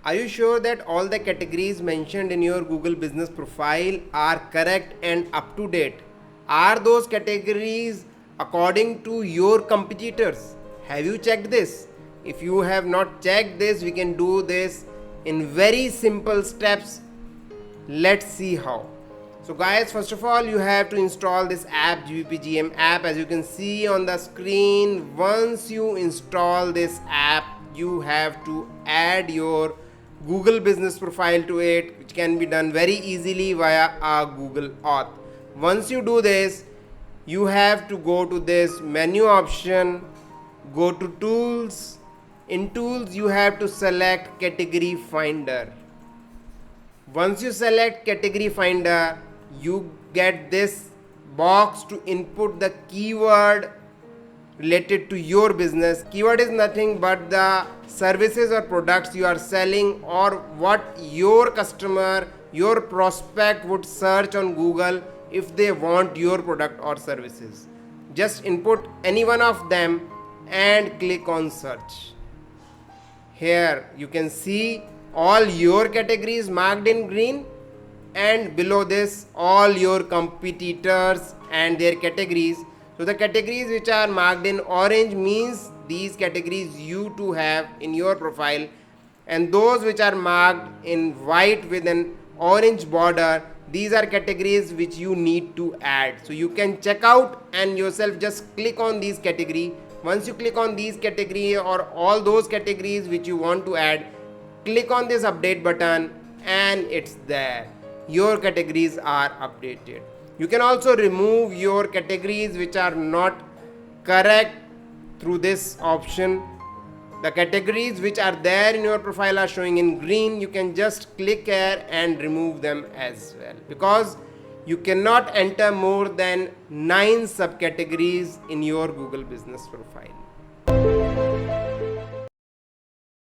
Are you sure that all the categories mentioned in your Google business profile are correct and up to date? Are those categories according to your competitors? Have you checked this? If you have not checked this, we can do this in very simple steps. Let's see how. So guys, first of all, you have to install this app, gbpgm app. As you can see on the screen, once you install this app, you have to add your Google business profile to it, which can be done very easily via a Google Auth. Once you do this, you have to go to this menu option, go to tools. In tools, you have to select category finder. Once you select category finder, you get this box to input the keyword related to your business. Keyword is nothing but the services or products you are selling, or what your customer, your prospect would search on Google if they want your product or services. Just input any one of them and click on search. Here you can see all your categories marked in green, and below this all your competitors and their categories. So the categories which are marked in orange means these categories you too have in your profile, and those which are marked in white with an orange border, these are categories which you need to add. So you can check out and yourself just click on these category. Once you click on these category or all those categories which you want to add, click on this update button and it's there. Your categories are updated. You can also remove your categories which are not correct through this option. The categories which are there in your profile are showing in green. You can just click here and remove them as well, because you cannot enter more than 9 subcategories in your Google business profile.